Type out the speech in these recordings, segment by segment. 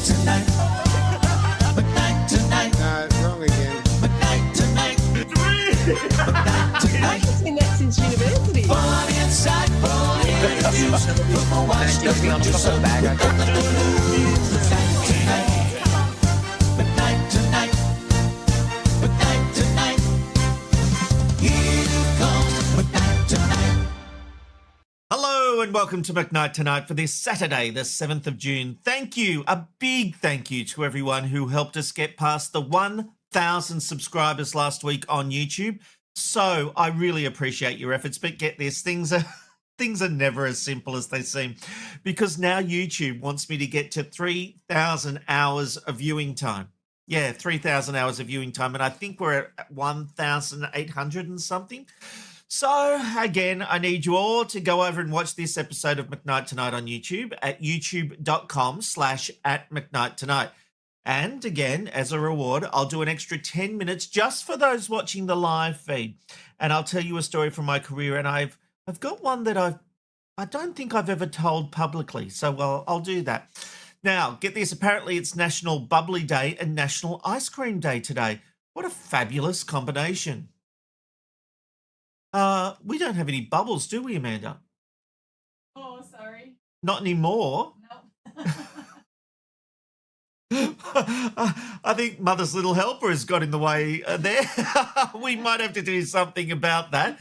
tonight. McKnight tonight. Wrong again. McKnight tonight. McKnight tonight. I've seen that since university. Funny, insightful interviews from a watch McKnight tonight. McKnight tonight. McKnight tonight. Here comes McKnight tonight. Hello and welcome to McKnight Tonight for this Saturday, the 7th of June. Thank you, a big thank you to everyone who helped us get past the 1,000 subscribers last week on YouTube. So I really appreciate your efforts, but get this, things are never as simple as they seem, because now YouTube wants me to get to 3,000 hours of viewing time. Yeah, 3,000 hours of viewing time, and I think we're at 1,800 and something. So, again, I need you all to go over and watch this episode of McKnight Tonight on YouTube at youtube.com/@McKnightTonight. And again, as a reward, I'll do an extra 10 minutes just for those watching the live feed. And I'll tell you a story from my career, and I've got one that I don't think I've ever told publicly, so I'll do that. Now, get this, apparently it's National Bubbly Day and National Ice Cream Day today. What a fabulous combination. We don't have any bubbles, do we, Amanda? Oh, sorry. Not anymore. No. I think Mother's Little Helper has got in the way there. We might have to do something about that.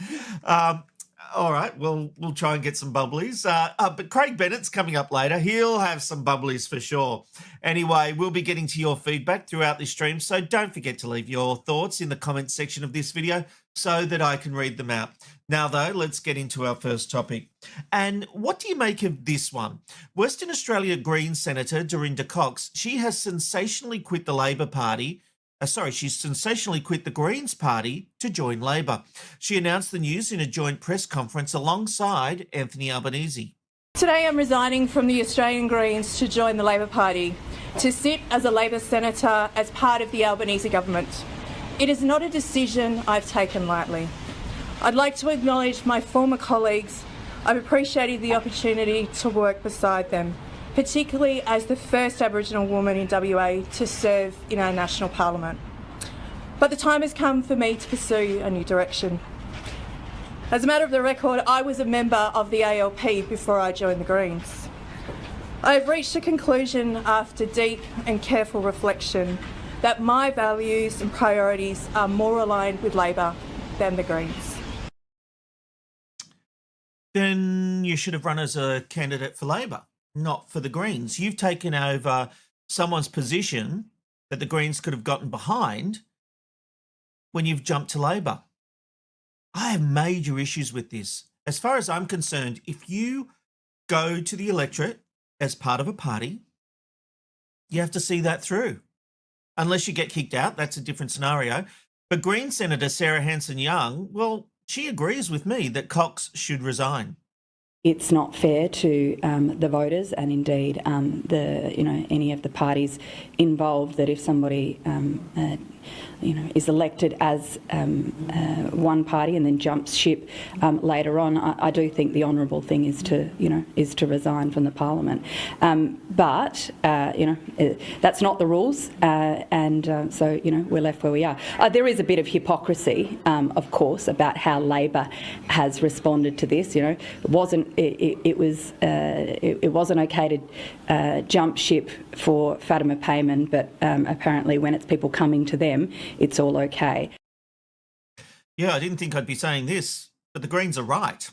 All right, we'll try and get some bubblies. But Craig Bennett's coming up later. He'll have some bubblies for sure. Anyway, we'll be getting to your feedback throughout this stream, so don't forget to leave your thoughts in the comments section of this video so that I can read them out. Now, though, let's get into our first topic. And what do you make of this one? Western Australia Greens Senator Dorinda Cox, she has sensationally quit the Labor Party. She's sensationally quit the Greens Party to join Labor. She announced the news in a joint press conference alongside Anthony Albanese. Today I'm resigning from the Australian Greens to join the Labor Party, to sit as a Labor Senator as part of the Albanese government. It is not a decision I've taken lightly. I'd like to acknowledge my former colleagues. I've appreciated the opportunity to work beside them, particularly as the first Aboriginal woman in WA to serve in our national parliament. But the time has come for me to pursue a new direction. As a matter of the record, I was a member of the ALP before I joined the Greens. I have reached a conclusion after deep and careful reflection that my values and priorities are more aligned with Labor than the Greens. Then you should have run as a candidate for Labor, not for the Greens. You've taken over someone's position that the Greens could have gotten behind when you've jumped to Labor. I have major issues with this. As far as I'm concerned, if you go to the electorate as part of a party, you have to see that through. Unless you get kicked out, that's a different scenario. But Green Senator Sarah Hanson-Young, well, she agrees with me that Cox should resign. It's not fair to the voters and indeed any of the parties involved that if somebody is elected as one party and then jumps ship later on, I do think the honourable thing is to resign from the parliament. But that's not the rules, so we're left where we are. There is a bit of hypocrisy, of course, about how Labor has responded to this. It wasn't okay to jump ship for Fatima Payman, but apparently when it's people coming to them, it's all okay. Yeah, I didn't think I'd be saying this, but the Greens are right.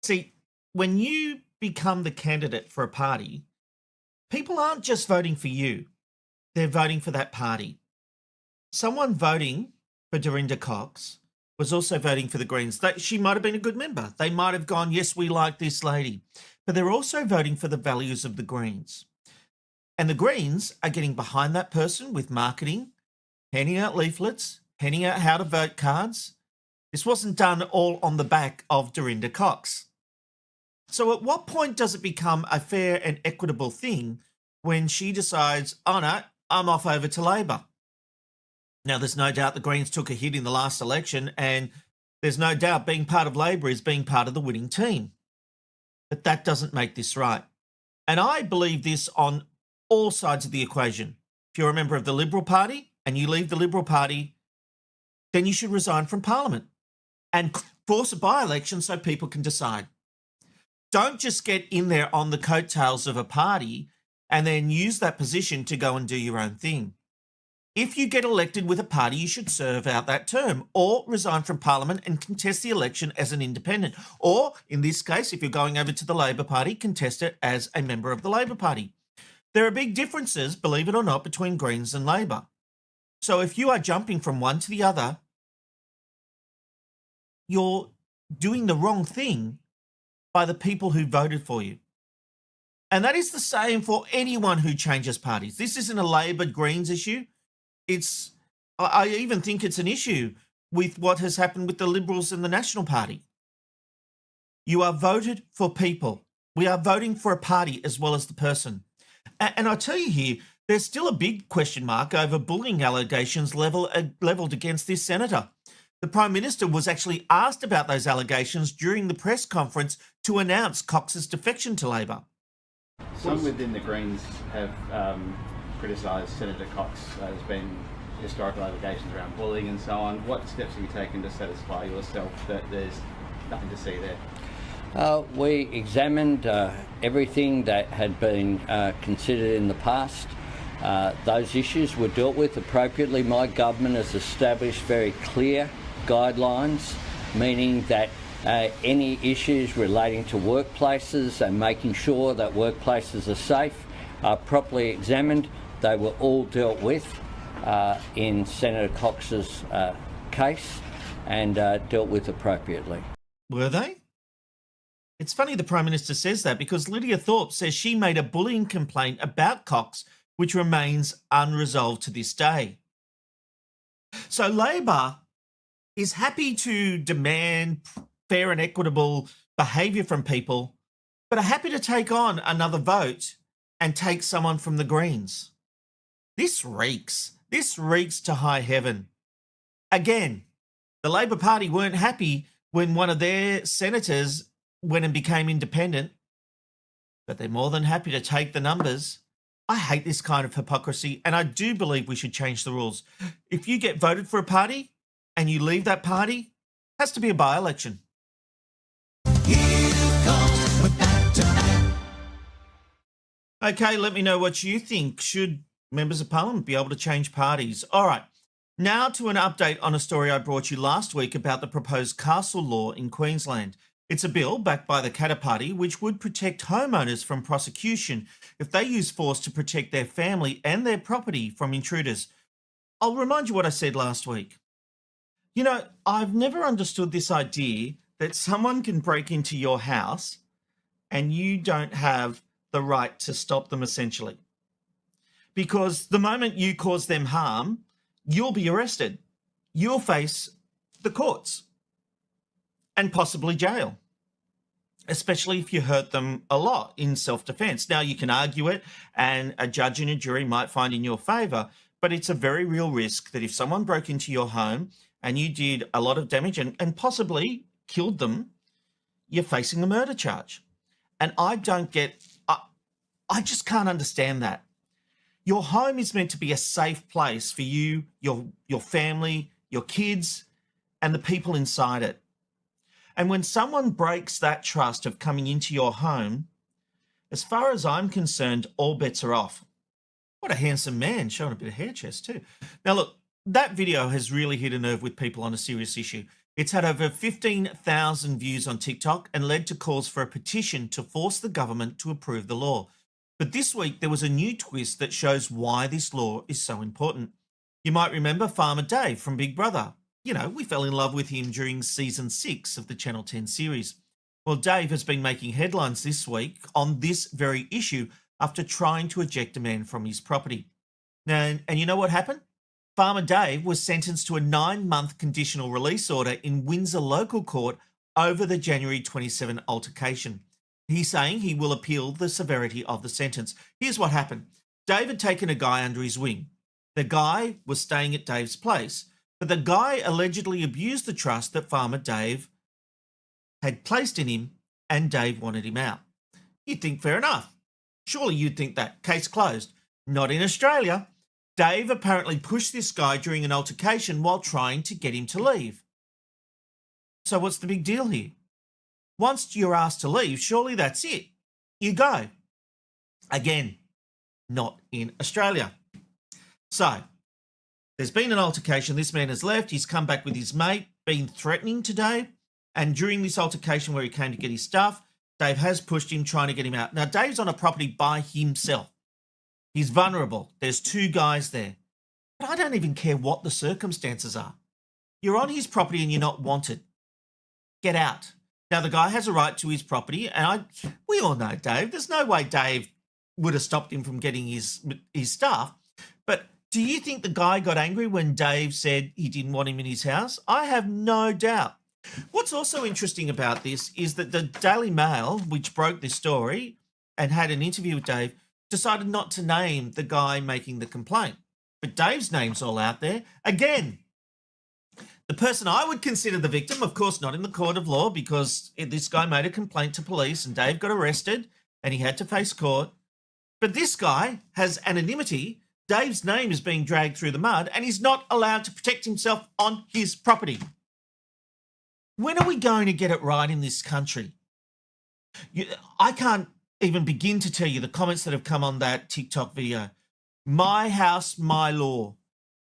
See, when you become the candidate for a party, people aren't just voting for you, they're voting for that party. Someone voting for Dorinda Cox was also voting for the Greens. She might have been a good member. They might have gone, yes, we like this lady. But they're also voting for the values of the Greens. And the Greens are getting behind that person with marketing, handing out leaflets, handing out how to vote cards. This wasn't done all on the back of Dorinda Cox. So at what point does it become a fair and equitable thing when she decides, oh no, I'm off over to Labor? Now, there's no doubt the Greens took a hit in the last election, and there's no doubt being part of Labor is being part of the winning team. But that doesn't make this right. And I believe this on all sides of the equation. If you're a member of the Liberal Party and you leave the Liberal Party, then you should resign from Parliament and force a by-election so people can decide. Don't just get in there on the coattails of a party and then use that position to go and do your own thing. If you get elected with a party, you should serve out that term or resign from Parliament and contest the election as an independent. Or, in this case, if you're going over to the Labor Party, contest it as a member of the Labor Party. There are big differences, believe it or not, between Greens and Labor. So if you are jumping from one to the other, you're doing the wrong thing by the people who voted for you. And that is the same for anyone who changes parties. This isn't a Labor Greens issue. I even think it's an issue with what has happened with the Liberals and the National Party. You are voted for people. We are voting for a party as well as the person. And I tell you here, there's still a big question mark over bullying allegations levelled against this senator. The Prime Minister was actually asked about those allegations during the press conference to announce Cox's defection to Labor. Some within the Greens have criticised Senator Cox. There's been historical allegations around bullying and so on. What steps have you taken to satisfy yourself that there's nothing to see there? We examined everything that had been considered in the past. Those issues were dealt with appropriately. My government has established very clear guidelines, meaning that any issues relating to workplaces and making sure that workplaces are safe are properly examined. They were all dealt with in Senator Cox's case and dealt with appropriately. Were they? It's funny the Prime Minister says that because Lydia Thorpe says she made a bullying complaint about Cox, which remains unresolved to this day. So Labor is happy to demand fair and equitable behaviour from people, but are happy to take on another vote and take someone from the Greens. This reeks. This reeks to high heaven. Again, the Labor Party weren't happy when one of their senators went and became independent, but they're more than happy to take the numbers. I hate this kind of hypocrisy, and I do believe we should change the rules. If you get voted for a party and you leave that party, it has to be a by-election. Okay, let me know what you think. Should members of Parliament be able to change parties? All right, now to an update on a story I brought you last week about the proposed castle law in Queensland. It's a bill backed by the Katter Party which would protect homeowners from prosecution if they use force to protect their family and their property from intruders. I'll remind you what I said last week. You know, I've never understood this idea that someone can break into your house and you don't have the right to stop them, essentially. Because the moment you cause them harm, you'll be arrested. You'll face the courts and possibly jail, especially if you hurt them a lot in self-defense. Now, you can argue it and a judge and a jury might find in your favour, but it's a very real risk that if someone broke into your home and you did a lot of damage and possibly killed them, you're facing a murder charge. And I just can't understand that. Your home is meant to be a safe place for you, your family, your kids, and the people inside it. And when someone breaks that trust of coming into your home, as far as I'm concerned, all bets are off. What a handsome man, showing a bit of hair chest too. Now look, that video has really hit a nerve with people on a serious issue. It's had over 15,000 views on TikTok and led to calls for a petition to force the government to approve the law. But this week, there was a new twist that shows why this law is so important. You might remember Farmer Dave from Big Brother. You know, we fell in love with him during season 6 of the Channel 10 series. Well, Dave has been making headlines this week on this very issue after trying to eject a man from his property. Now, and you know what happened? Farmer Dave was sentenced to a 9-month conditional release order in Windsor local court over the January 27 altercation. He's saying he will appeal the severity of the sentence. Here's what happened. Dave had taken a guy under his wing. The guy was staying at Dave's place, but the guy allegedly abused the trust that Farmer Dave had placed in him, and Dave wanted him out. You'd think fair enough. Surely you'd think that. Case closed. Not in Australia. Dave apparently pushed this guy during an altercation while trying to get him to leave. So what's the big deal here? Once you're asked to leave, surely that's it. You go. Again, not in Australia. So there's been an altercation. This man has left. He's come back with his mate, been threatening to Dave. And during this altercation where he came to get his stuff, Dave has pushed him, trying to get him out. Now, Dave's on a property by himself. He's vulnerable. There's two guys there. But I don't even care what the circumstances are. You're on his property and you're not wanted. Get out. Now, the guy has a right to his property, and we all know Dave. There's no way Dave would have stopped him from getting his stuff. But do you think the guy got angry when Dave said he didn't want him in his house? I have no doubt. What's also interesting about this is that the Daily Mail, which broke this story and had an interview with Dave, decided not to name the guy making the complaint. But Dave's name's all out there. Again, the person I would consider the victim, of course, not in the court of law, because this guy made a complaint to police and Dave got arrested and he had to face court. But this guy has anonymity. Dave's name is being dragged through the mud and he's not allowed to protect himself on his property. When are we going to get it right in this country? I can't even begin to tell you the comments that have come on that TikTok video. My house, my law.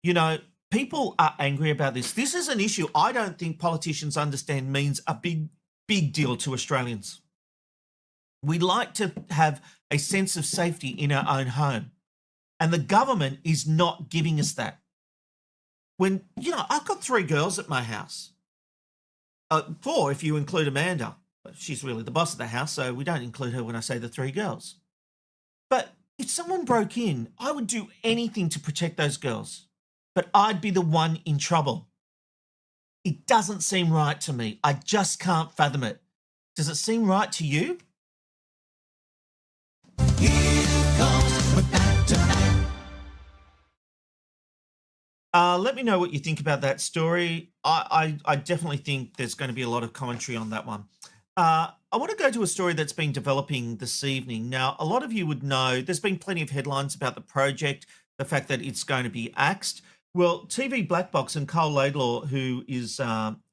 You know, people are angry about this. This is an issue I don't think politicians understand means a big, big deal to Australians. We like to have a sense of safety in our own home. And the government is not giving us that. When, you know, I've got 3 girls at my house. 4 if you include Amanda. She's really the boss of the house, so we don't include her when I say the 3 girls. But if someone broke in, I would do anything to protect those girls. But I'd be the one in trouble. It doesn't seem right to me. I just can't fathom it. Does it seem right to you? Let me know what you think about that story. I definitely think there's going to be a lot of commentary on that one. I want to go to a story that's been developing this evening. Now, a lot of you would know there's been plenty of headlines about the project, the fact that it's going to be axed. Well, TV Black Box and Cole Laidlaw, who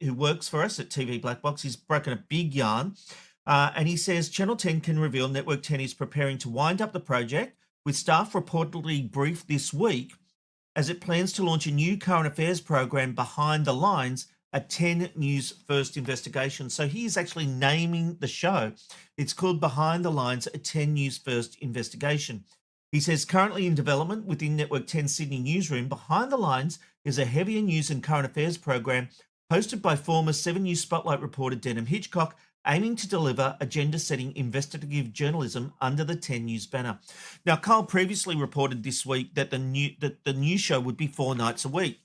works for us at TV Black Box, he's broken a big yarn. And he says Channel 10 can reveal Network 10 is preparing to wind up the project, with staff reportedly briefed this week as it plans to launch a new current affairs program, Behind the Lines, a 10 News First investigation. So he is actually naming the show. It's called Behind the Lines, a 10 News First investigation. He says currently in development within Network 10 Sydney newsroom, Behind the Lines is a heavier news and current affairs program hosted by former 7 News Spotlight reporter Denham Hitchcock, aiming to deliver agenda-setting investigative journalism under the 10 News banner. Now, Cole previously reported this week that the new show would be 4 nights a week.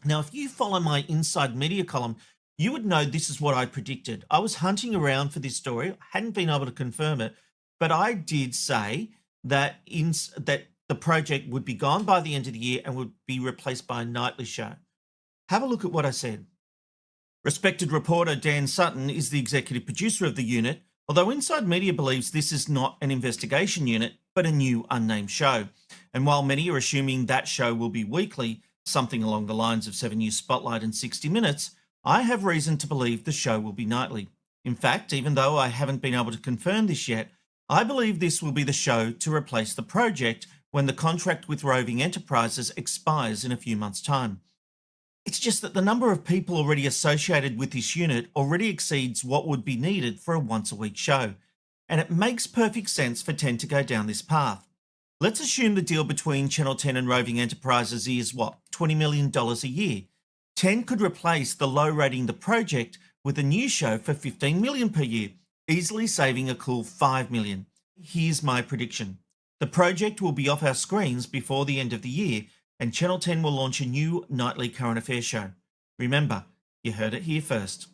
Now, if you follow my Inside Media column, you would know this is what I predicted. I was hunting around for this story. I hadn't been able to confirm it, but I did say that that the project would be gone by the end of the year and would be replaced by a nightly show. Have a look at what I said. Respected reporter Dan Sutton is the executive producer of the unit, although Inside Media believes this is not an investigation unit, but a new unnamed show. And while many are assuming that show will be weekly, something along the lines of 7 News Spotlight and 60 Minutes, I have reason to believe the show will be nightly. In fact, even though I haven't been able to confirm this yet, I believe this will be the show to replace the project when the contract with Roving Enterprises expires in a few months' time. It's just that the number of people already associated with this unit already exceeds what would be needed for a once-a-week show, and it makes perfect sense for 10 to go down this path. Let's assume the deal between Channel 10 and Roving Enterprises is, $20 million a year. 10 could replace the low rating The Project with a new show for $15 million per year, easily saving a cool $5 million. Here's my prediction. The Project will be off our screens before the end of the year, and Channel 10 will launch a new nightly current affairs show. Remember, you heard it here first.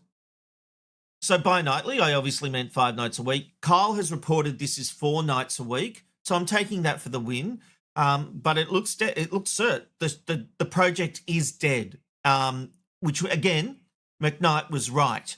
So by nightly, I obviously meant 5 nights a week. Kyle has reported this is 4 nights a week, so I'm taking that for the win. But it looks cert. The project is dead, which again, McKnight was right.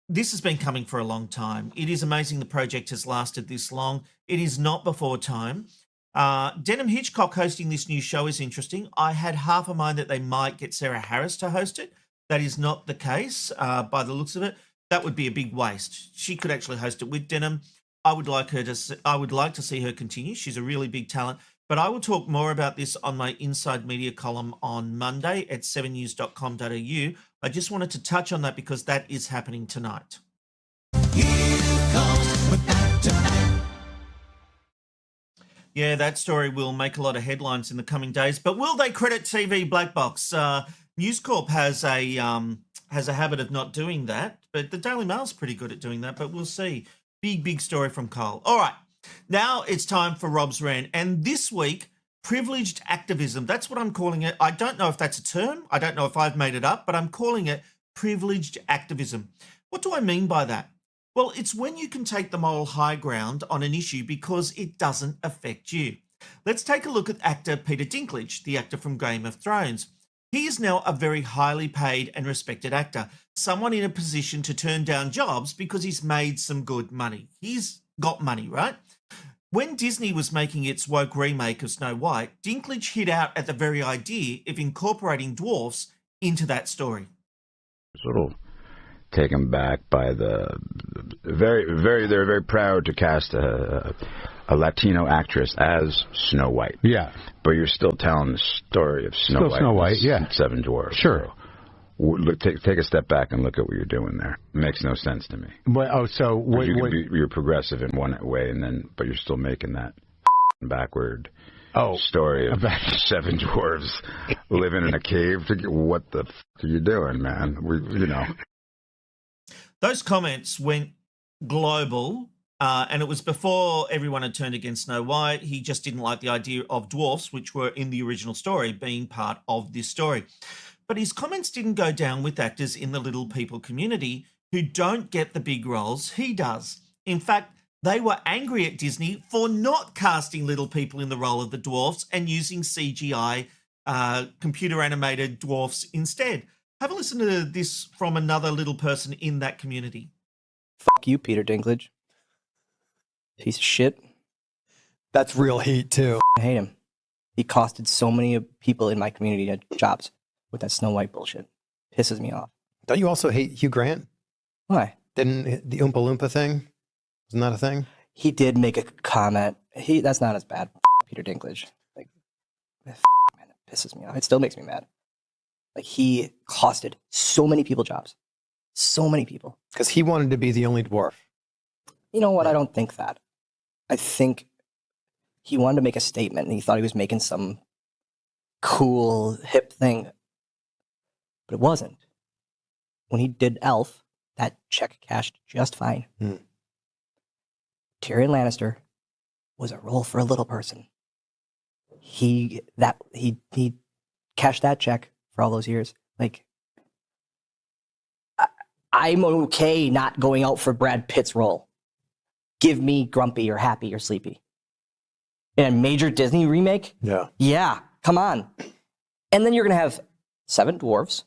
This has been coming for a long time. It is amazing the project has lasted this long. It is not before time. Denham Hitchcock hosting this new show is interesting. I had half a mind that they might get Sarah Harris to host it. That is not the case by the looks of it. That would be a big waste. She could actually host it with Denham. I would like to see her continue. She's a really big talent. But I will talk more about this on my Inside Media column on Monday at 7news.com.au. I just wanted to touch on that because that is happening tonight. Yeah, that story will make a lot of headlines in the coming days. But will they credit TV Black Box? News Corp has a habit of not doing that, but the Daily Mail's pretty good at doing that. But we'll see. Big story from Cole. All right, now it's time for Rob's rant, and this week, privileged activism. That's what I'm calling it. I don't know if that's a term. I don't know if I've made it up, but I'm calling it privileged activism. What do I mean by that? Well, it's when you can take the moral high ground on an issue because it doesn't affect you. Let's take a look at actor Peter Dinklage, the actor from Game of Thrones. He is now a very highly paid and respected actor, someone in a position to turn down jobs because he's made some good money. He's got money, right? When Disney was making its woke remake of Snow White, Dinklage hit out at the very idea of incorporating dwarfs into that story. Sort of taken back by the they're very proud to cast a Latino actress as Snow White. Yeah. But you're still telling the story of Snow White. Yeah. Seven Dwarfs. Sure. So, look, take a step back and look at what you're doing there. It makes no sense to me. You're progressive in one way, but you're still making that backward story of seven dwarves living in a cave. What the are you doing, man? Those comments went global, and it was before everyone had turned against Snow White. He just didn't like the idea of dwarfs, which were in the original story, being part of this story. But his comments didn't go down with actors in the little people community who don't get the big roles he does. In fact, they were angry at Disney for not casting little people in the role of the dwarfs and using CGI computer-animated dwarfs instead. Have a listen to this from another little person in that community. Fuck you, Peter Dinklage. Piece of shit. That's real heat, too. I hate him. He costed so many people in my community jobs with that Snow White bullshit. Pisses me off. Don't you also hate Hugh Grant? Why? Didn't the Oompa Loompa thing? Isn't that a thing? He did make a comment. That's not as bad. Peter Dinklage. Man, it pisses me off. It still makes me mad. He costed so many people jobs. So many people. Because he wanted to be the only dwarf. You know what? I don't think that. I think he wanted to make a statement and he thought he was making some cool, hip thing. But it wasn't. When he did Elf, that check cashed just fine. Tyrion Lannister was a role for a little person. He cashed that check for all those years. I'm okay not going out for Brad Pitt's role. Give me Grumpy or Happy or Sleepy. In a major Disney remake? Yeah, come on. And then you're going to have 7 dwarves,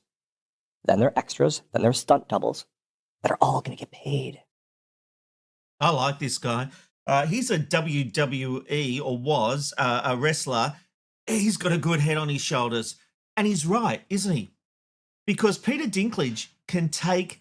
then their extras, then their stunt doubles that are all going to get paid. I like this guy. He's a WWE, or was, a wrestler. He's got a good head on his shoulders. And he's right, isn't he? Because Peter Dinklage can take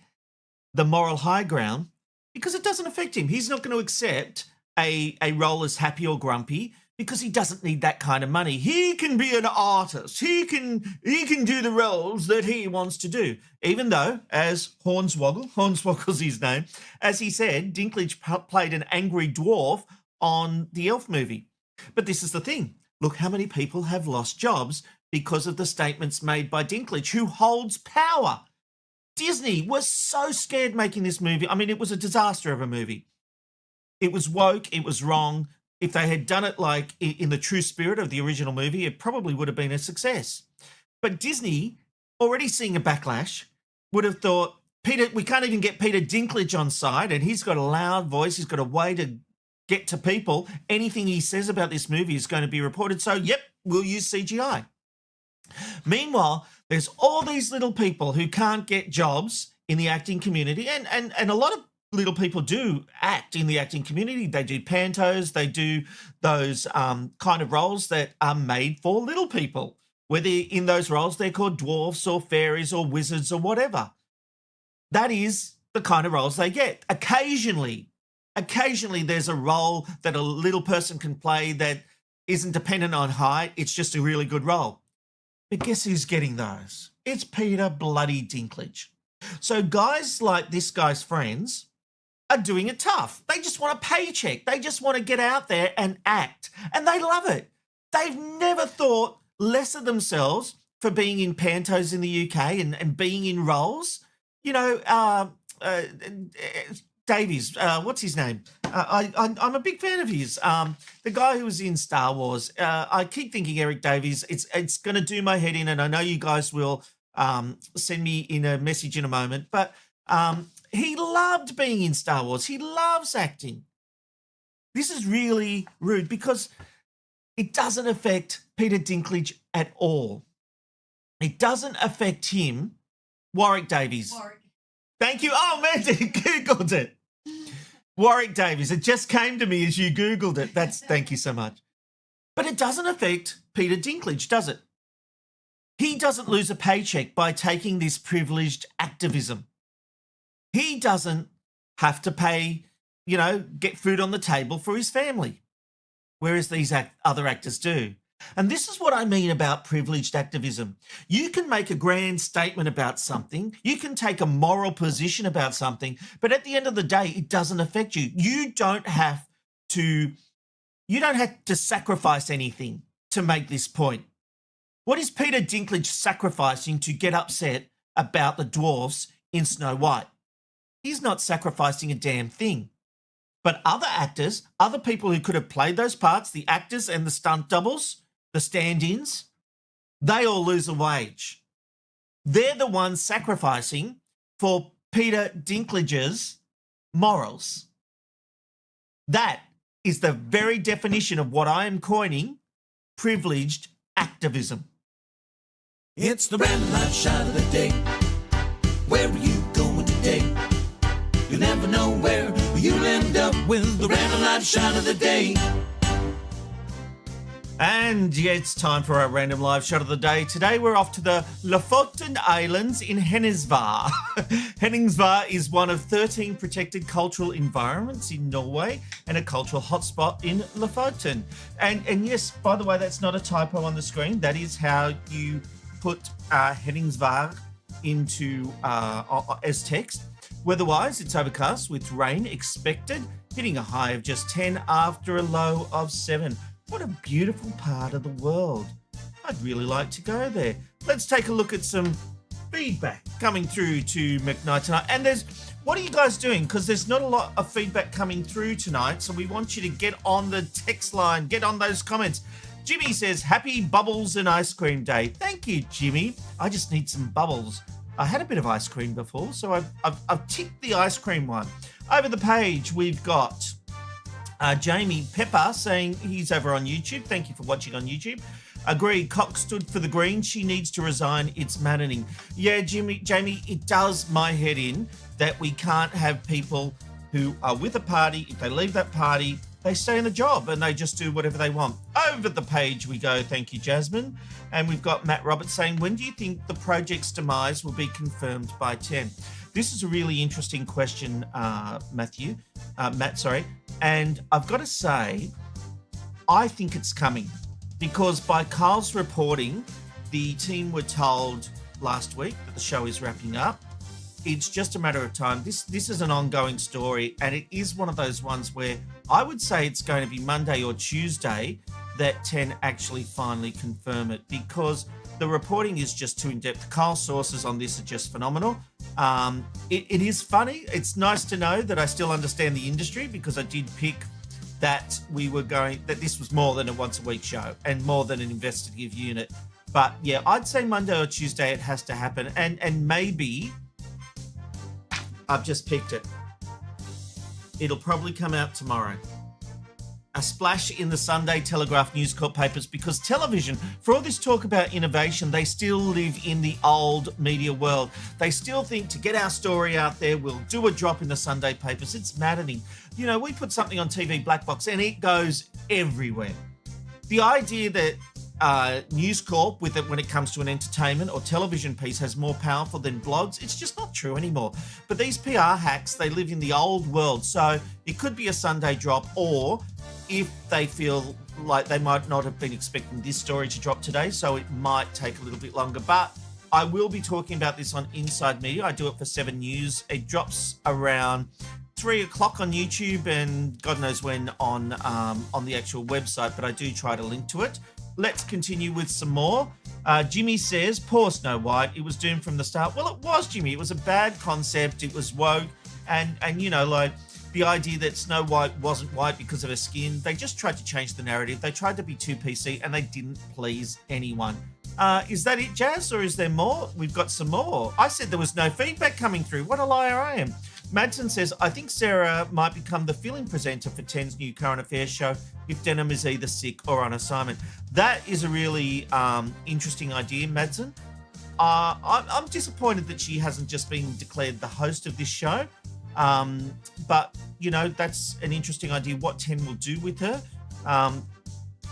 the moral high ground because it doesn't affect him. He's not going to accept a role as Happy or Grumpy because he doesn't need that kind of money. He can be an artist. He can do the roles that he wants to do. Even though, as Hornswoggle's his name, as he said, Dinklage played an angry dwarf on the Elf movie. But this is the thing. Look how many people have lost jobs because of the statements made by Dinklage, who holds power. Disney was so scared making this movie. I mean, it was a disaster of a movie. It was woke. It was wrong. If they had done it like in the true spirit of the original movie, it probably would have been a success. But Disney, already seeing a backlash, would have thought, we can't even get Peter Dinklage on side, and he's got a loud voice. He's got a way to get to people. Anything he says about this movie is going to be reported. So, yep, we'll use CGI. Meanwhile, there's all these little people who can't get jobs in the acting community, and a lot of little people do act in the acting community. They do pantos, they do those kind of roles that are made for little people. Whether in those roles they're called dwarfs or fairies or wizards or whatever. That is the kind of roles they get. Occasionally there's a role that a little person can play that isn't dependent on height. It's just a really good role. But guess who's getting those? It's Peter bloody Dinklage. So guys like this guy's friends are doing it tough. They just want a paycheck. They just want to get out there and act. And they love it. They've never thought less of themselves for being in pantos in the UK and being in roles. You know, Davies, what's his name? I'm a big fan of his. The guy who was in Star Wars. I keep thinking Eric Davies. It's going to do my head in, and I know you guys will send me in a message in a moment. But he loved being in Star Wars. He loves acting. This is really rude because it doesn't affect Peter Dinklage at all. It doesn't affect him. Warwick Davies. Thank you. Oh, man, Googled it. Warwick Davies. It just came to me as you Googled it. Thank you so much. But it doesn't affect Peter Dinklage, does it? He doesn't lose a paycheck by taking this privileged activism. He doesn't have to pay, get food on the table for his family, whereas these other actors do. And this is what I mean about privileged activism. You can make a grand statement about something. You can take a moral position about something, but at the end of the day, it doesn't affect you. You don't have to sacrifice anything to make this point. What is Peter Dinklage sacrificing to get upset about the dwarfs in Snow White? He's not sacrificing a damn thing. But other actors, other people who could have played those parts, the actors and the stunt doubles, the stand-ins, they all lose a wage. They're the ones sacrificing for Peter Dinklage's morals. That is the very definition of what I am coining privileged activism. It's the random life shot of the day. Where are you going today? You'll never know where you'll end up with the random life shot of the day. And yeah, it's time for our random live shot of the day. Today we're off to the Lofoten Islands in Henningsvær. Henningsvær is one of 13 protected cultural environments in Norway and a cultural hotspot in Lofoten. And yes, by the way, that's not a typo on the screen. That is how you put Henningsvær into as text. Weather-wise, it's overcast with rain expected, hitting a high of just 10 after a low of 7. What a beautiful part of the world. I'd really like to go there. Let's take a look at some feedback coming through to McKnight tonight. And what are you guys doing? Because there's not a lot of feedback coming through tonight, so we want you to get on the text line, get on those comments. Jimmy says, happy Bubbles and Ice Cream Day. Thank you, Jimmy. I just need some bubbles. I had a bit of ice cream before, so I've ticked the ice cream one. Over the page, we've got Jamie Pepper saying he's over on YouTube. Thank you for watching on YouTube. Agreed, Cox stood for the Greens. She needs to resign. It's maddening. Yeah, Jamie, it does my head in that we can't have people who are with a party. If they leave that party, they stay in the job and they just do whatever they want. Over the page we go. Thank you, Jasmine. And we've got Matt Roberts saying, when do you think the project's demise will be confirmed by 10? This is a really interesting question, Matt, sorry. And I've got to say, I think it's coming because by Carl's reporting, the team were told last week that the show is wrapping up. It's just a matter of time. This is an ongoing story, and it is one of those ones where I would say it's going to be Monday or Tuesday that 10 actually finally confirm it because the reporting is just too in-depth. Carl's sources on this are just phenomenal. It is funny. It's nice to know that I still understand the industry because I did pick that that this was more than a once-a-week show and more than an investigative unit. But yeah, I'd say Monday or Tuesday it has to happen. And maybe I've just picked it. It'll probably come out tomorrow. a splash in the Sunday Telegraph News Corp papers because television, for all this talk about innovation, they still live in the old media world. They still think to get our story out there, we'll do a drop in the Sunday papers. It's maddening. You know, we put something on TV Black Box and it goes everywhere. The idea that News Corp, with it when it comes to an entertainment or television piece, has more powerful than blogs, it's just not true anymore. But these PR hacks, they live in the old world. So it could be a Sunday drop, or if they feel like they might not have been expecting this story to drop today, so it might take a little bit longer. But I will be talking about this on Inside Media. I do it for 7 News. It drops around 3 o'clock on YouTube and God knows when on the actual website, but I do try to link to it. Let's continue with some more. Jimmy says, poor Snow White, it was doomed from the start. Well, it was, Jimmy. It was a bad concept. It was woke. And you know, like the idea that Snow White wasn't white because of her skin, they just tried to change the narrative. They tried to be too PC and they didn't please anyone. Is that it, Jazz, or is there more? We've got some more. I said there was no feedback coming through. What a liar I am. Madsen says, I think Sarah might become the fill-in presenter for 10's new current affairs show if Denham is either sick or on assignment. That is a really interesting idea, Madsen. I'm disappointed that she hasn't just been declared the host of this show. But, you know, that's an interesting idea what 10 will do with her.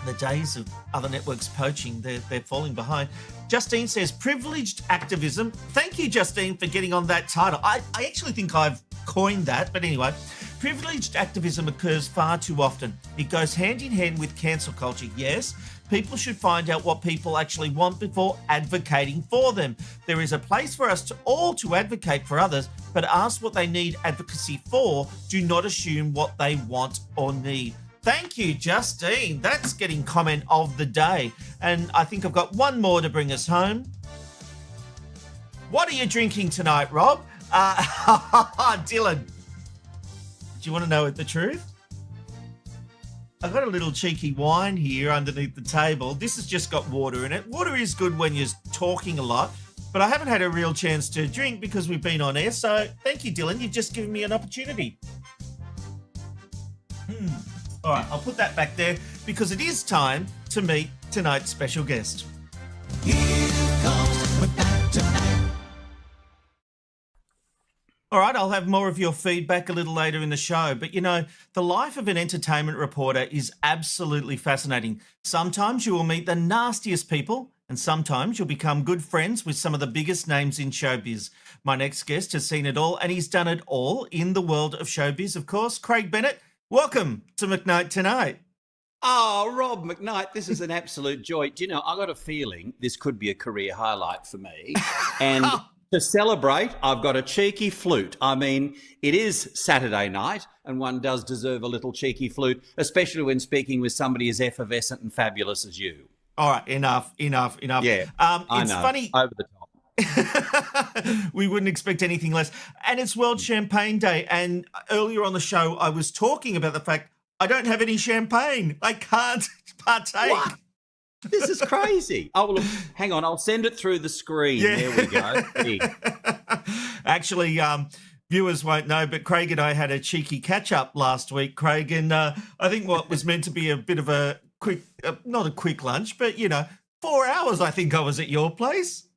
The days of other networks poaching, they're falling behind. Justine says, privileged activism. Thank you, Justine, for getting on that title. I actually think I've coined that, but anyway. Privileged activism occurs far too often. It goes hand in hand with cancel culture. Yes, people should find out what people actually want before advocating for them. There is a place for us all to advocate for others, but ask what they need advocacy for. Do not assume what they want or need. Thank you, Justine. That's getting comment of the day. And I think I've got one more to bring us home. What are you drinking tonight, Rob? Dylan, do you want to know the truth? I've got a little cheeky wine here underneath the table. This has just got water in it. Water is good when you're talking a lot, but I haven't had a real chance to drink because we've been on air. So thank you, Dylan. You've just given me an opportunity. All right, I'll put that back there because it is time to meet tonight's special guest. Here comes McKnight tonight. All right, I'll have more of your feedback a little later in the show. But, you know, the life of an entertainment reporter is absolutely fascinating. Sometimes you will meet the nastiest people and sometimes you'll become good friends with some of the biggest names in showbiz. My next guest has seen it all and he's done it all in the world of showbiz, of course. Craig Bennett, welcome to McKnight Tonight. Oh, Rob McKnight, this is an absolute joy. Do you know, I got a feeling this could be a career highlight for me. And to celebrate, I've got a cheeky flute. I mean, it is Saturday night, and one does deserve a little cheeky flute, especially when speaking with somebody as effervescent and fabulous as you. All right, enough. Yeah, I know. Funny. Over the top. We wouldn't expect anything less. And it's World Champagne Day. And earlier on the show, I was talking about the fact I don't have any champagne. I can't partake. What? This is crazy. Oh, well, look, hang on. I'll send it through the screen. Yeah. There we go. Actually, viewers won't know, but Craig and I had a cheeky catch-up last week, Craig. And I think what was meant to be a bit of a quick, not a quick lunch, but, 4 hours I think I was at your place.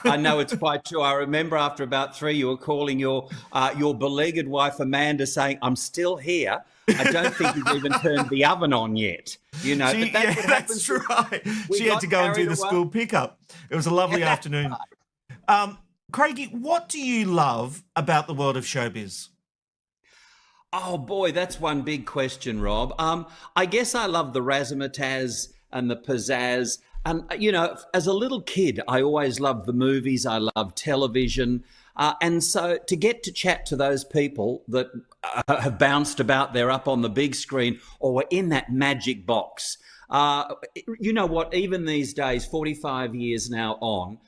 I know it's quite true. I remember after about 3, you were calling your beleaguered wife Amanda, saying, "I'm still here. I don't think you've even turned the oven on yet." But that's right. She had to go and do the school pickup. It was a lovely afternoon. Craigie, what do you love about the world of showbiz? Oh boy, that's one big question, Rob. I guess I love the razzmatazz and the pizzazz. And, as a little kid, I always loved the movies. I loved television. And so to get to chat to those people that have bounced about, they're up on the big screen or were in that magic box. You know what? Even these days, 45 years now on,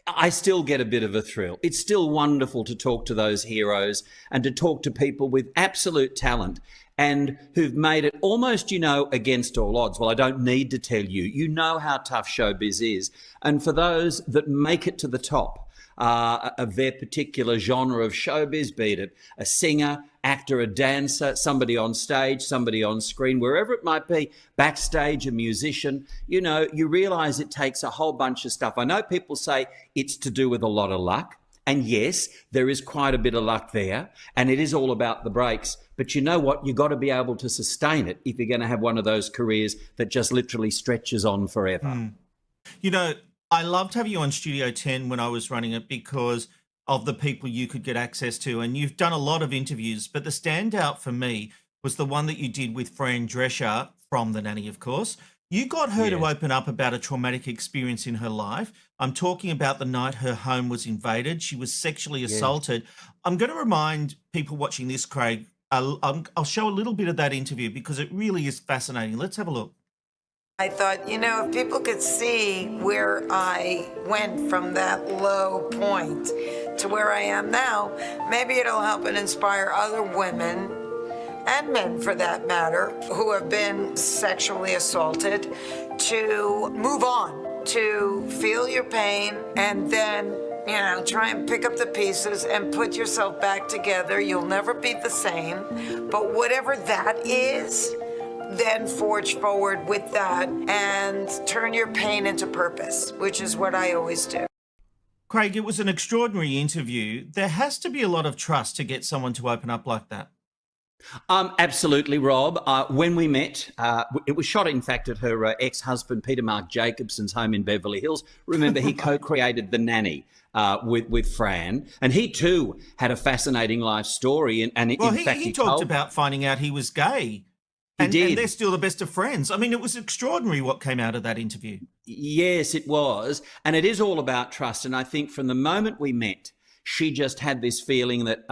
I still get a bit of a thrill. It's still wonderful to talk to those heroes and to talk to people with absolute talent and who've made it almost, against all odds. Well, I don't need to tell you. You know how tough showbiz is. And for those that make it to the top, of their particular genre of showbiz, be it a singer, actor, a dancer, somebody on stage, somebody on screen, wherever it might be, backstage, a musician, you know, you realise it takes a whole bunch of stuff. I know people say it's to do with a lot of luck. And yes, there is quite a bit of luck there, and it is all about the breaks. But you know what? You've got to be able to sustain it if you're going to have one of those careers that just literally stretches on forever. You know, I loved having you on Studio 10 when I was running it because of the people you could get access to. And you've done a lot of interviews, but the standout for me was the one that you did with Fran Drescher from The Nanny, of course. You got her to open up about a traumatic experience in her life. I'm talking about the night her home was invaded. She was sexually assaulted. I'm going to remind people watching this, Craig, I'll show a little bit of that interview because it really is fascinating. Let's have a look. I thought, you know, if people could see where I went from that low point to where I am now, maybe it'll help and inspire other women and men for that matter, who have been sexually assaulted, to move on, to feel your pain, and then, you know, try and pick up the pieces and put yourself back together. You'll never be the same, but whatever that is, then forge forward with that and turn your pain into purpose, which is what I always do. Craig, it was an extraordinary interview. There has to be a lot of trust to get someone to open up like that. Absolutely, Rob. When we met, it was shot, in fact, at her ex-husband, Peter Mark Jacobson's home in Beverly Hills. Remember, he co-created The Nanny with Fran, and he too had a fascinating life story. And he talked about finding out he was gay. And they're still the best of friends. I mean, it was extraordinary what came out of that interview. Yes, it was. And it is all about trust. And I think from the moment we met, she just had this feeling that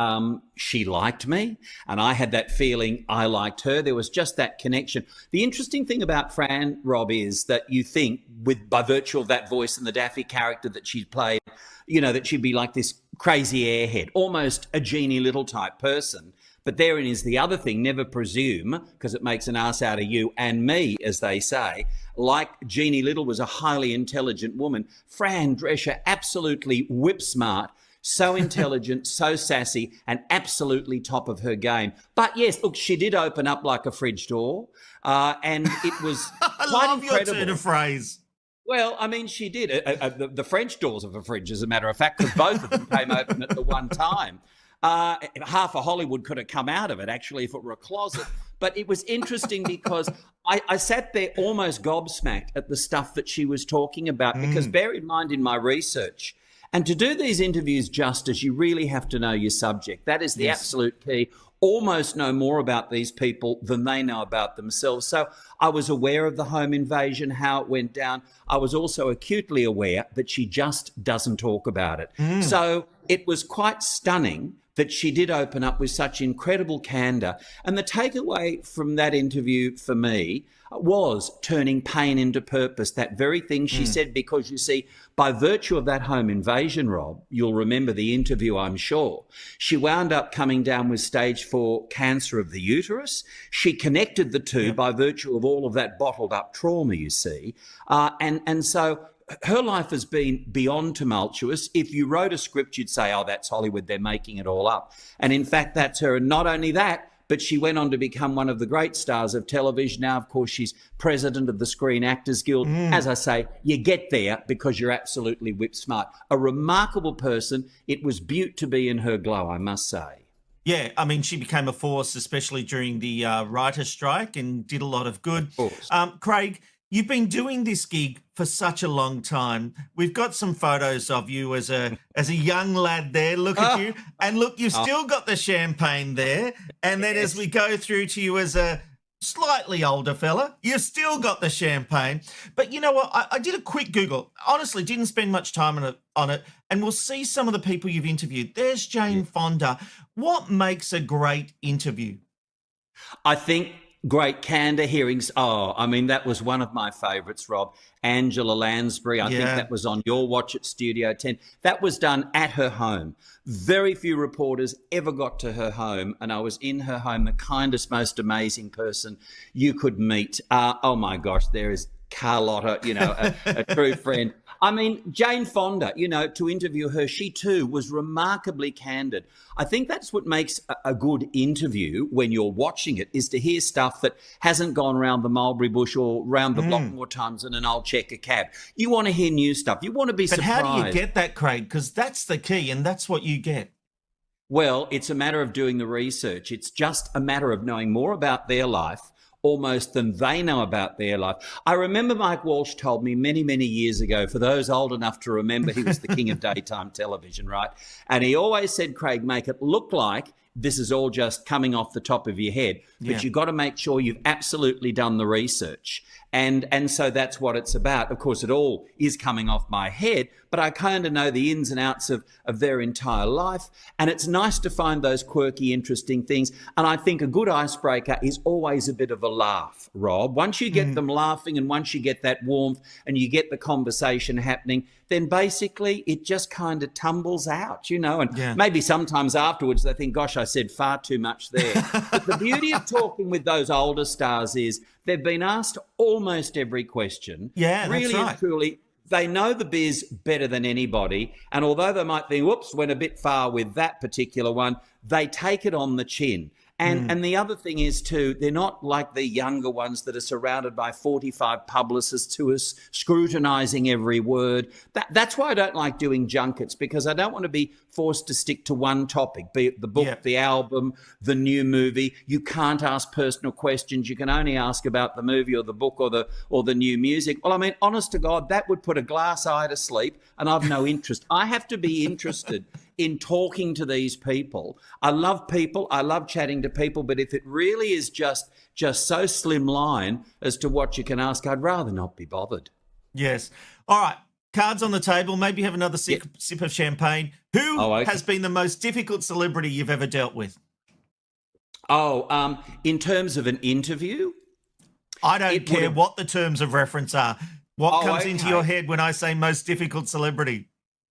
she liked me, and I had that feeling I liked her. There was just that connection. The interesting thing about Fran, Rob, is that you think, by virtue of that voice and the daffy character that she played, you know, that she'd be like this crazy airhead, almost a Jeannie Little type person. But therein is the other thing, never presume, because it makes an ass out of you and me, as they say. Like Jeannie Little was a highly intelligent woman, Fran Drescher absolutely whip smart, so intelligent, so sassy, and absolutely top of her game. But yes, look, she did open up like a fridge door, and it was I quite love incredible. Your turn of phrase. Well, I mean, she did. The French doors of a fridge, as a matter of fact, because both of them came open at the one time. Half of Hollywood could have come out of it, actually, if it were a closet. But it was interesting because I sat there almost gobsmacked at the stuff that she was talking about, because bear in mind, in my research, and to do these interviews justice, you really have to know your subject. That is the absolute key. Almost know more about these people than they know about themselves. So I was aware of the home invasion, how it went down. I was also acutely aware that she just doesn't talk about it. So it was quite stunning that she did open up with such incredible candor. And the takeaway from that interview for me was turning pain into purpose, that very thing she said, because you see, by virtue of that home invasion, Rob, you'll remember the interview, I'm sure, she wound up coming down with stage 4 cancer of the uterus. She connected the two by virtue of all of that bottled up trauma, you see. And so her life has been beyond tumultuous. If you wrote a script, you'd say, oh, that's Hollywood, they're making it all up. And in fact, that's her. And not only that, but she went on to become one of the great stars of television. Now, of course, she's president of the Screen Actors Guild. As I say, you get there because you're absolutely whip smart. A remarkable person. It was beaut to be in her glow, I must say. Yeah, I mean, she became a force, especially during the writer's strike, and did a lot of good. Of course. Craig, you've been doing this gig for such a long time. We've got some photos of you as a young lad there. Look at you. And look, you've still got the champagne there. And then as we go through to you as a slightly older fella, you've still got the champagne. But you know what? I did a quick Google. Honestly, didn't spend much time on it. And we'll see some of the people you've interviewed. There's Jane Fonda. What makes a great interview? I think great candor hearings. Oh, I mean, that was one of my favourites, Rob. Angela Lansbury, I think that was on your watch at Studio 10. That was done at her home. Very few reporters ever got to her home, and I was in her home, the kindest, most amazing person you could meet. Oh, my gosh, there is Carlotta, you know, a true friend. I mean, Jane Fonda, you know, to interview her, she too was remarkably candid. I think that's what makes a good interview when you're watching it, is to hear stuff that hasn't gone around the mulberry bush or round the block more times than an old checker cab. You want to hear new stuff. You want to be surprised. But how do you get that, Craig? Because that's the key, and that's what you get. Well, it's a matter of doing the research. It's just a matter of knowing more about their life almost than they know about their life. I remember Mike Walsh told me many, many years ago, for those old enough to remember, he was the king of daytime television, right? And he always said, Craig, make it look like this is all just coming off the top of your head, but you've got to make sure you've absolutely done the research. And so that's what it's about. Of course, it all is coming off my head, but I kind of know the ins and outs of their entire life. And it's nice to find those quirky, interesting things. And I think a good icebreaker is always a bit of a laugh, Rob. Once you get them laughing and once you get that warmth and you get the conversation happening, then basically it just kind of tumbles out, you know, and maybe sometimes afterwards they think, gosh, I said far too much there. But the beauty of talking with those older stars is they've been asked almost every question. Yeah, really that's right. and truly, they know the biz better than anybody. And although they might think, whoops, went a bit far with that particular one, they take it on the chin. And the other thing is, too, they're not like the younger ones that are surrounded by 45 publicists who are scrutinising every word. That's why I don't like doing junkets, because I don't want to be forced to stick to one topic, be it the book, the album, the new movie. You can't ask personal questions. You can only ask about the movie or the book or the new music. Well, I mean, honest to God, that would put a glass eye to sleep, and I've no interest. I have to be interested in talking to these people. I love people. I love chatting to people. But if it really is just so slim line as to what you can ask, I'd rather not be bothered. Yes. All right. Cards on the table. Maybe have another sip of champagne. Who has been the most difficult celebrity you've ever dealt with? In terms of an interview? I don't care what the terms of reference are. What comes into your head when I say most difficult celebrity?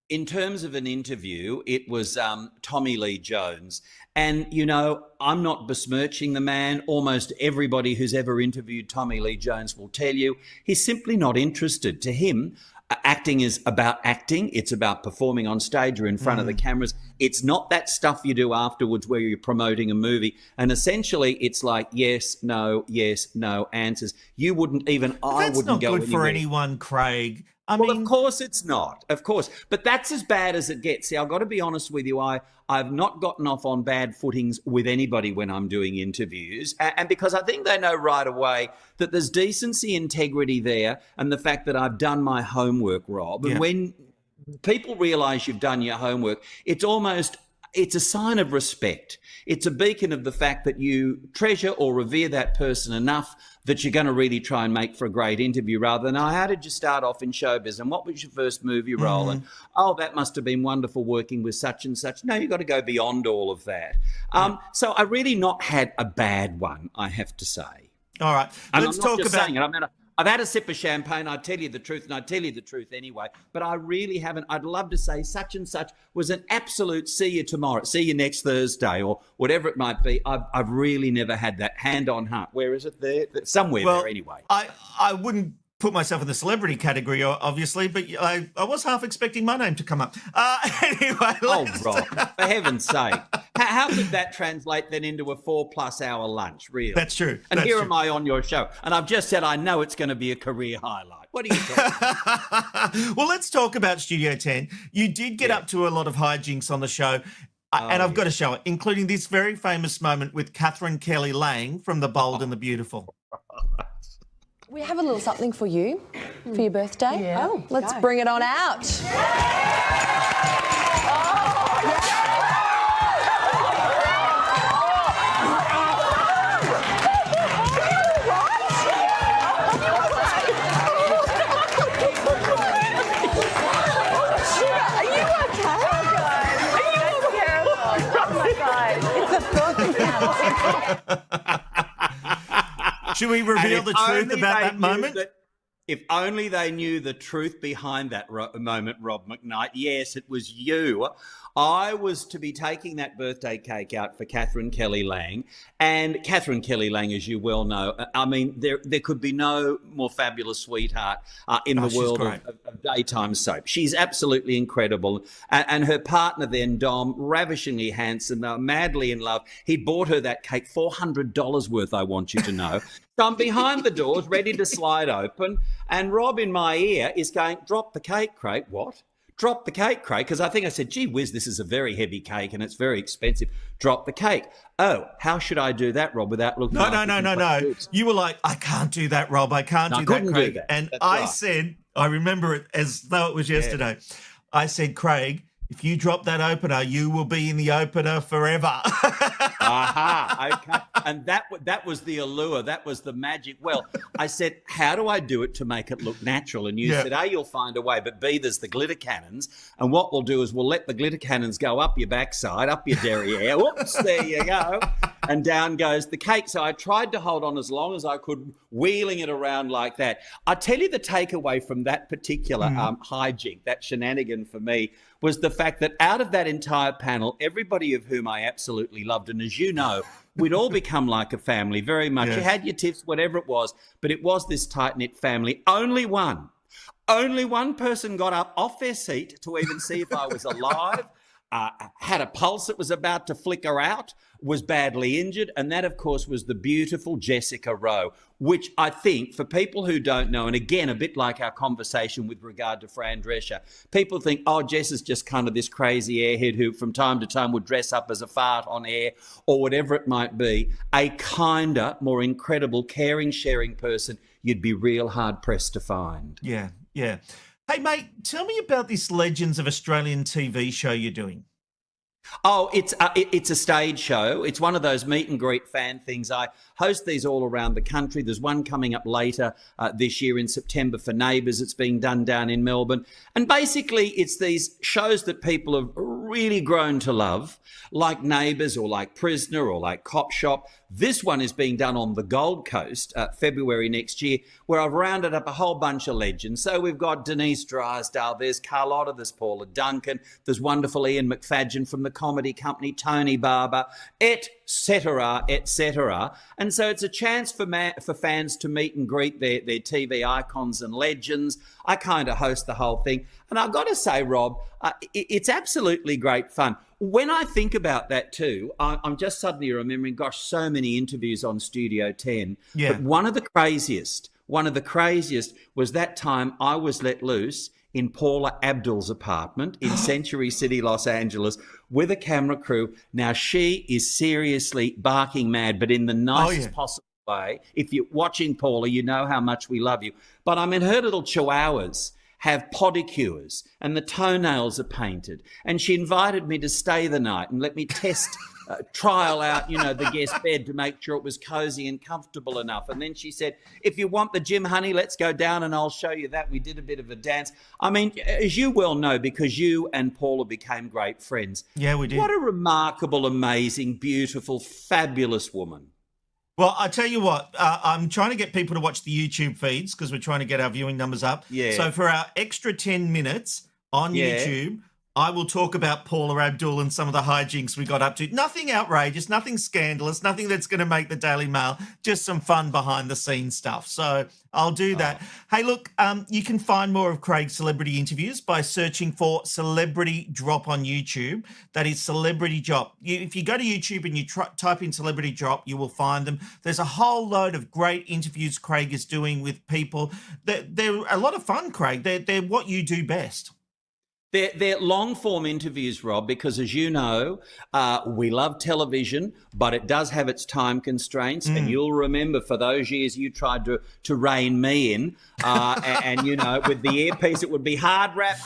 In terms of an interview, it was Tommy Lee Jones. And, you know, I'm not besmirching the man. Almost everybody who's ever interviewed Tommy Lee Jones will tell you he's simply not interested. To him, acting is about acting. It's about performing on stage or in front of the cameras. It's not that stuff you do afterwards where you're promoting a movie. And essentially, it's like yes, no answers. You wouldn't even, I wouldn't go anywhere. That's not good for anyone, Craig. I mean, of course it's not. Of course. But that's as bad as it gets. See, I've got to be honest with you. I've not gotten off on bad footings with anybody when I'm doing interviews. And because I think they know right away that there's decency, integrity there, and the fact that I've done my homework, Rob. And when people realise you've done your homework, it's a sign of respect. It's a beacon of the fact that you treasure or revere that person enough that you're going to really try and make for a great interview, rather than, how did you start off in showbiz and what was your first movie role? And, that must have been wonderful working with such and such. No, you've got to go beyond all of that. So I really not had a bad one, I have to say. All right. Let's talk about... I've had a sip of champagne, I tell you the truth, and I tell you the truth anyway, but I really haven't. I'd love to say such and such was an absolute see you tomorrow, see you next Thursday, or whatever it might be. I've really never had that hand on heart. Where is it there? Somewhere there anyway. I wouldn't put myself in the celebrity category, obviously, but I was half expecting my name to come up. Anyway. Rob, for heaven's sake. How could that translate then into a 4+ hour lunch, really? That's true. And here am I on your show. And I've just said I know it's going to be a career highlight. What are you talking about? Well, let's talk about Studio 10. You did get up to a lot of hijinks on the show. And I've got to show it, including this very famous moment with Catherine Kelly Lang from The Bold and the Beautiful. We have a little something for you for your birthday. Yeah. Oh, let's bring it on out. Should we reveal the truth about that moment? If only they knew the truth behind that moment, Rob McKnight. Yes, it was you. I was to be taking that birthday cake out for Catherine Kelly Lang. And Catherine Kelly Lang, as you well know, I mean, there could be no more fabulous sweetheart in the world of daytime soap. She's absolutely incredible. And her partner then, Dom, ravishingly handsome, they were madly in love. He bought her that cake, $400 worth, I want you to know. So I'm behind the doors, ready to slide open, and Rob in my ear is going, drop the cake, Craig. What? Drop the cake, Craig, because I think I said, gee whiz, this is a very heavy cake and it's very expensive. Drop the cake. Oh, how should I do that, Rob, without looking No. You were like, I can't do that, Rob. I can't do that, Craig. And I said, I remember it as though it was yesterday. Yeah. I said, Craig, if you drop that opener, you will be in the opener forever. Okay. And that was the allure. That was the magic. Well, I said, how do I do it to make it look natural? And you said, A, you'll find a way, but B, there's the glitter cannons. And what we'll do is we'll let the glitter cannons go up your backside, up your derriere. Whoops, there you go. And down goes the cake. So I tried to hold on as long as I could, wheeling it around like that. I tell you the takeaway from that particular hijink, that shenanigan for me, was the fact that out of that entire panel, everybody of whom I absolutely loved, and as you know, we'd all become like a family very much. Yes. You had your tips, whatever it was, but it was this tight-knit family. Only one person got up off their seat to even see if I was alive, had a pulse that was about to flicker out, was badly injured, and that, of course, was the beautiful Jessica Rowe, which I think, for people who don't know, and again, a bit like our conversation with regard to Fran Drescher, people think, oh, Jess is just kind of this crazy airhead who from time to time would dress up as a fart on air or whatever it might be. A kinder, more incredible, caring, sharing person you'd be real hard-pressed to find. Yeah. Hey, mate, tell me about this Legends of Australian TV show you're doing. Oh, it's a stage show. It's one of those meet and greet fan things. I host these all around the country. There's one coming up later this year in September for Neighbours. It's being done down in Melbourne. And basically, it's these shows that people have really grown to love, like Neighbours or like Prisoner or like Cop Shop. This one is being done on the Gold Coast, February next year, where I've rounded up a whole bunch of legends. So we've got Denise Drysdale, there's Carlotta, there's Paula Duncan, there's wonderful Ian McFadden from the Comedy Company, Tony Barber, etc., etc. And so it's a chance for fans to meet and greet their TV icons and legends. I kind of host the whole thing. And I've got to say, Rob, it's absolutely great fun. When I think about that too, I'm just suddenly remembering, gosh, so many interviews on Studio 10. Yeah. But one of the craziest was that time I was let loose in Paula Abdul's apartment in Century City, Los Angeles, with a camera crew. Now, she is seriously barking mad, but in the nicest possible way. If you're watching Paula, you know how much we love you. But I mean, her little chihuahuas have podicures and the toenails are painted. And she invited me to stay the night and let me trial out, the guest bed to make sure it was cozy and comfortable enough. And then she said, if you want the gym, honey, let's go down and I'll show you that. We did a bit of a dance. I mean, as you well know, because you and Paula became great friends. Yeah, we did. What a remarkable, amazing, beautiful, fabulous woman. Well, I tell you what, I'm trying to get people to watch the YouTube feeds because we're trying to get our viewing numbers up. Yeah. So for our extra 10 minutes on YouTube, I will talk about Paula Abdul and some of the hijinks we got up to. Nothing outrageous, nothing scandalous, nothing that's going to make the Daily Mail, just some fun behind-the-scenes stuff. So I'll do that. Hey, look, you can find more of Craig's celebrity interviews by searching for Celebrity Drop on YouTube. That is Celebrity Drop. If you go to YouTube and you type in Celebrity Drop, you will find them. There's a whole load of great interviews Craig is doing with people. They're a lot of fun, Craig. They're what you do best. They're long-form interviews, Rob, because as you know, we love television, but it does have its time constraints. And you'll remember for those years you tried to rein me in, and with the earpiece, it would be hard rap,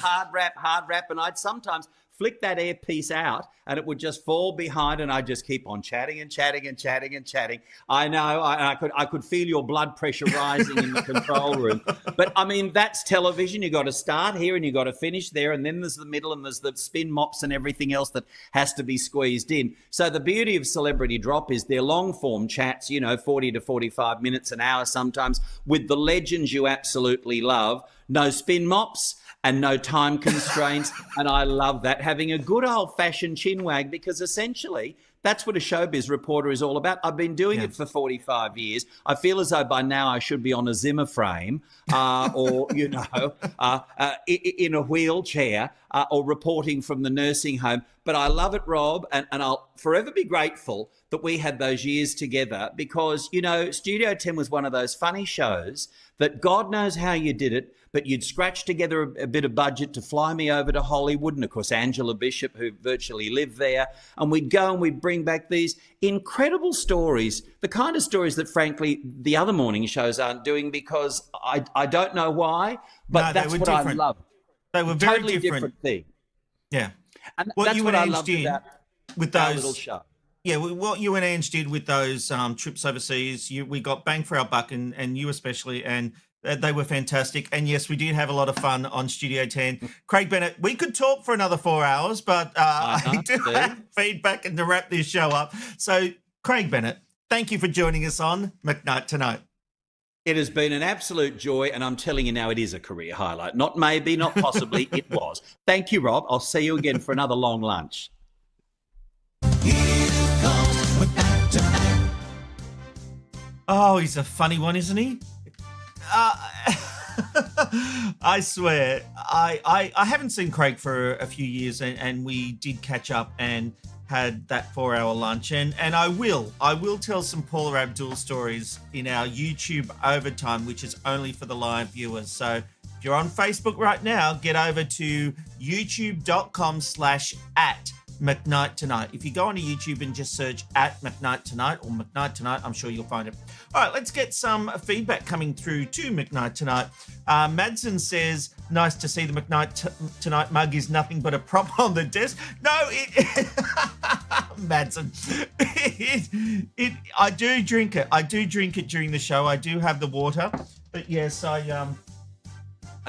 and I'd sometimes flick that earpiece out and it would just fall behind, and I'd just keep on chatting and chatting and chatting and chatting. I know, I could feel your blood pressure rising in the control room. But I mean, that's television. You got to start here and you got to finish there, and then there's the middle and there's the spin mops and everything else that has to be squeezed in. So the beauty of Celebrity Drop is they're long form chats, 40 to 45 minutes, an hour sometimes, with the legends you absolutely love. No spin mops and no time constraints. And I love that, having a good old-fashioned chinwag, because essentially that's what a showbiz reporter is all about. I've been doing it for 45 years. I feel as though by now I should be on a Zimmer frame or, in a wheelchair or reporting from the nursing home. But I love it, Rob, and I'll forever be grateful that we had those years together, because, Studio 10 was one of those funny shows that God knows how you did it, but you'd scratch together a bit of budget to fly me over to Hollywood, and of course Angela Bishop, who virtually lived there, and we'd go and we'd bring back these incredible stories, the kind of stories that frankly the other morning shows aren't doing, because I don't know why, but that's what I love. They were very totally different thing. Yeah. And what that's you what and I Ange loved did about with our those little show. Yeah, what you and Ange did with those trips overseas, we got bang for our buck, and you especially, and they were fantastic. And yes, we did have a lot of fun on Studio 10. Craig Bennett, we could talk for another 4 hours, but I do have feedback and to wrap this show up. So, Craig Bennett, thank you for joining us on McKnight Tonight. It has been an absolute joy, and I'm telling you now, it is a career highlight. Not maybe, not possibly, it was. Thank you, Rob. I'll see you again for another long lunch. Oh, he's a funny one, isn't he? I swear, I haven't seen Craig for a few years, and we did catch up and had that 4-hour lunch, and I will tell some Paula Abdul stories in our YouTube overtime, which is only for the live viewers. So if you're on Facebook right now, get over to youtube.com/@McKnight Tonight. If you go onto YouTube and just search @McKnight Tonight or McKnight Tonight, I'm sure you'll find it. All right, let's get some feedback coming through to McKnight Tonight. Madsen says, nice to see the McKnight Tonight mug is nothing but a prop on the desk. No, Madsen, I do drink it. I do drink it during the show. I do have the water. But yes, I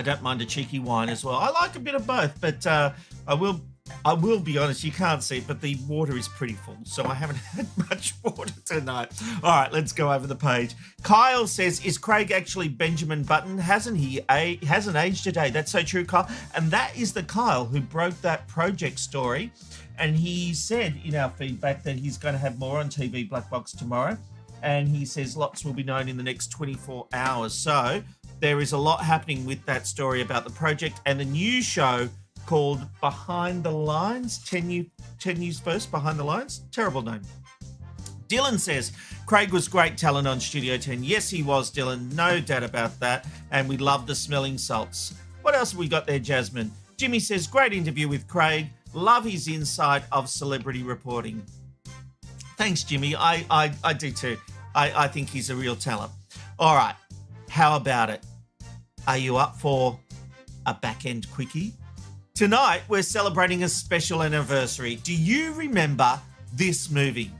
don't mind a cheeky wine as well. I like a bit of both, but I will be honest, you can't see it, but the water is pretty full, so I haven't had much water tonight. All right, let's go over the page. Kyle says, is Craig actually Benjamin Button? Hasn't aged a day. That's so true, Kyle. And that is the Kyle who broke that project story. And he said in our feedback that he's going to have more on TV Black Box tomorrow. And he says lots will be known in the next 24 hours. So there is a lot happening with that story about the project and the new show called Behind the Lines. 10 News First, Behind the Lines. Terrible name. Dylan says, Craig was great talent on Studio 10. Yes, he was, Dylan. No doubt about that. And we love the smelling salts. What else have we got there, Jasmine? Jimmy says, great interview with Craig. Love his insight of celebrity reporting. Thanks, Jimmy. I do too. I think he's a real talent. All right. How about it? Are you up for a back-end quickie? Tonight, we're celebrating a special anniversary. Do you remember this movie?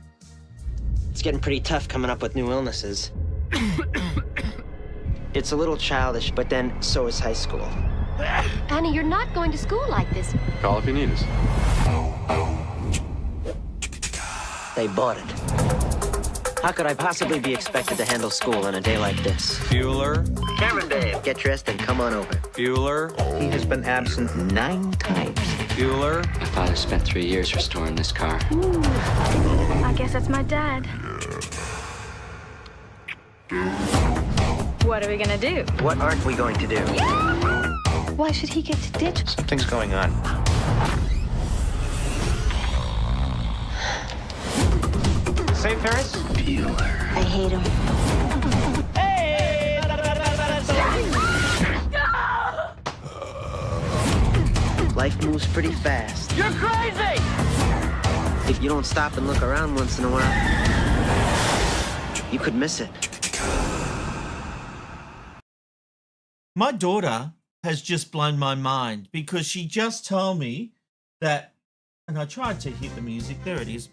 It's getting pretty tough coming up with new illnesses. It's a little childish, but then so is high school. Annie, you're not going to school like this. Call if you need us. They bought it. How could I possibly be expected to handle school on a day like this? Bueller. Cameron Dave, get dressed and come on over. Bueller. He has been absent 9 times. Bueller. My father spent 3 years restoring this car. Ooh, I guess that's my dad. What are we gonna do? What aren't we going to do? Why should he get to ditch? Something's going on. Say, Ferris? Bueller. I hate him. Hey! Life moves pretty fast. You're crazy! If you don't stop and look around once in a while, you could miss it. My daughter has just blown my mind because she just told me that And I tried to hit the music. There it is.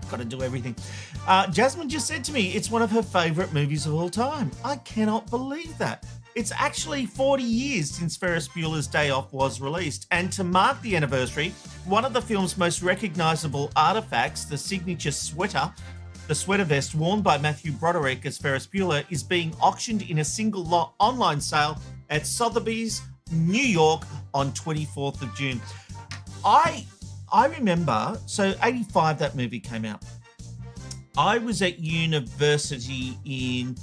Got to do everything. Jasmine just said to me it's one of her favourite movies of all time. I cannot believe that. It's actually 40 years since Ferris Bueller's Day Off was released, and to mark the anniversary, one of the film's most recognisable artefacts, the signature sweater, the sweater vest worn by Matthew Broderick as Ferris Bueller, is being auctioned in a single lot online sale at Sotheby's, New York on 24th of June. I remember, so 85 that movie came out. I was at university in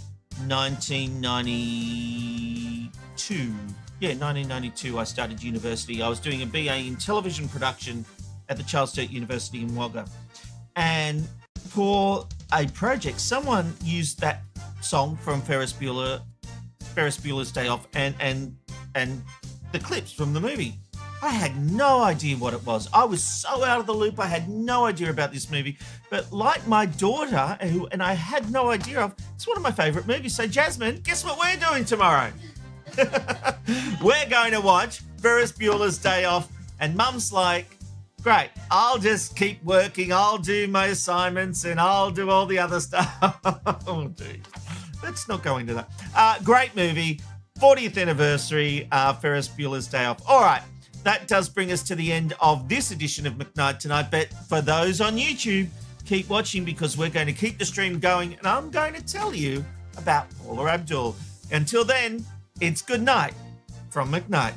1992. Yeah, 1992 I started university. I was doing a BA in television production at the Charles Sturt University in Wagga. And for a project, someone used that song from Ferris Bueller's Day Off and the clips from the movie. I had no idea what it was. I was so out of the loop. I had no idea about this movie. But like my daughter, and I had no idea of, it's one of my favourite movies. So Jasmine, guess what we're doing tomorrow? We're going to watch Ferris Bueller's Day Off. And Mum's like, great, I'll just keep working. I'll do my assignments and I'll do all the other stuff. Oh, dude. Let's not go into that. Great movie. 40th anniversary, Ferris Bueller's Day Off. All right. That does bring us to the end of this edition of McKnight Tonight. But for those on YouTube, keep watching because we're going to keep the stream going and I'm going to tell you about Paula Abdul. Until then, it's good night from McKnight.